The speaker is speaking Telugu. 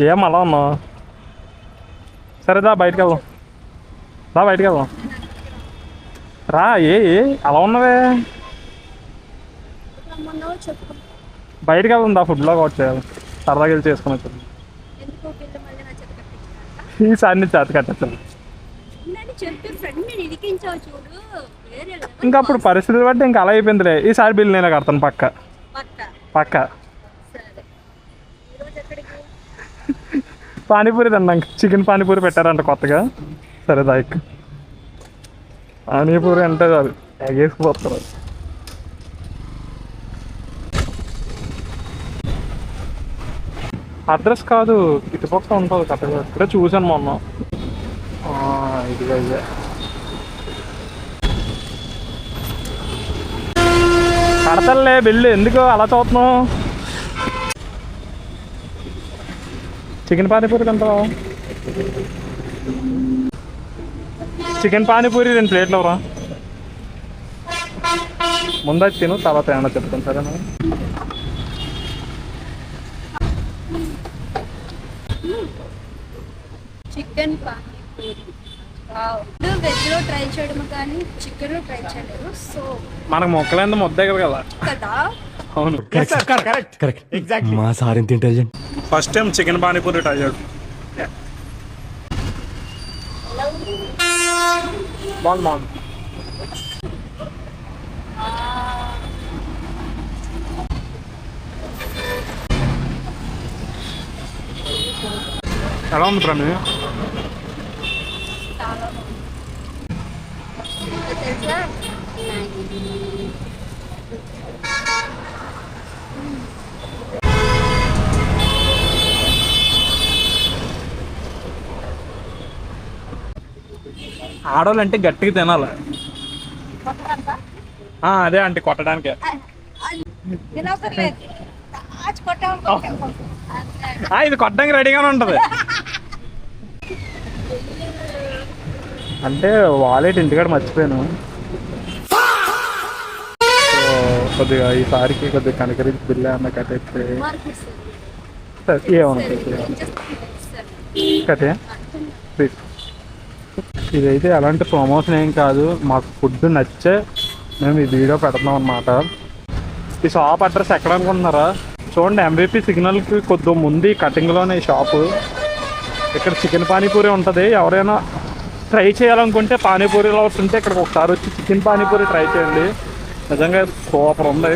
ఏం అలా ఉన్నావు? సరేదా బయటికి వెళ్దాం, బయటికి వెళ్దాం రా. అలా ఉన్నవే, బయటికి వెళ్దాం ఫుడ్లో వచ్చేయాలి, సరదాగా వెళ్ళి చేసుకుని వచ్చాను. ఈసారి నుంచి చేత కట్టేస్తాను. ఇంకా అప్పుడు పరిస్థితులు బట్టి ఇంకా అలా అయిపోయిందిలే. ఈసారి బిల్లు నేనే కడతాను పక్క పక్క. పానీపూరి తిన్నాం, చికెన్ పానీపూరి పెట్టారంట కొత్తగా. సరే దాయిక్ పానీపూరి అంటే చాలు ఎగేసుకుపోతారు. అడ్రస్ కాదు, ఇటుపక్క ఉంటుంది కరెక్ట్గా. ఇప్పుడే చూశాను మొన్న. ఇదిగా ఇదే కడతలే బిల్లు, ఎందుకు అలా చూస్తున్నావు? చికెన్ పానీపూరి తింటావా? చికెన్ పానీపూరి 2 ప్లేట్లు ఎవరా? ముందు అది తిను, తర్వాత ఏమన్నా చెప్తాను సరేనా? చికెన్ పానీపూరి వెజ్లో ట్రై చేయడం కానీ చికెన్లో ట్రై చేయలేదు. సో మనకు మొక్కలేంత ముద్దే కదా. అవును, కరెక్ట్ ఎగ్జాక్ట్లీ. మా సార్ ఎంత intelligent. First time chicken panipuri try చేయడం బాగుంది. ఎలా ఉంది ప్రమి? ఆడవాళ్ళు అంటే గట్టిగా తినాలి. అదే అంటే కొట్టడానికే. ఇది కొట్టడానికి రెడీగానే ఉంటుంది. అంటే వాలెట్ ఇంటికాడ మర్చిపోయాను, కొద్దిగా ఈసారికి కొద్దిగా కనకరించి బిల్లు అన్న కట్టేస్తే ఏమన్నా కట్టే. ఇదైతే అలాంటి ప్రమోషన్ ఏం కాదు, మాకు ఫుడ్ నచ్చే మేము ఈ వీడియో పెడతాం అన్నమాట. ఈ షాప్ అడ్రస్ ఎక్కడ అనుకుంటున్నారా? చూడండి, MVP సిగ్నల్కి కొద్దిగా ముందు కటింగ్లోనే ఈ షాపు. ఇక్కడ చికెన్ పానీపూరి ఉంటుంది. ఎవరైనా ట్రై చేయాలనుకుంటే పానీపూరి లవర్స్ ఉంటే ఇక్కడికి ఒకసారి వచ్చి చికెన్ పానీపూరి ట్రై చేయండి. నిజంగా సూపర్ ఉంది.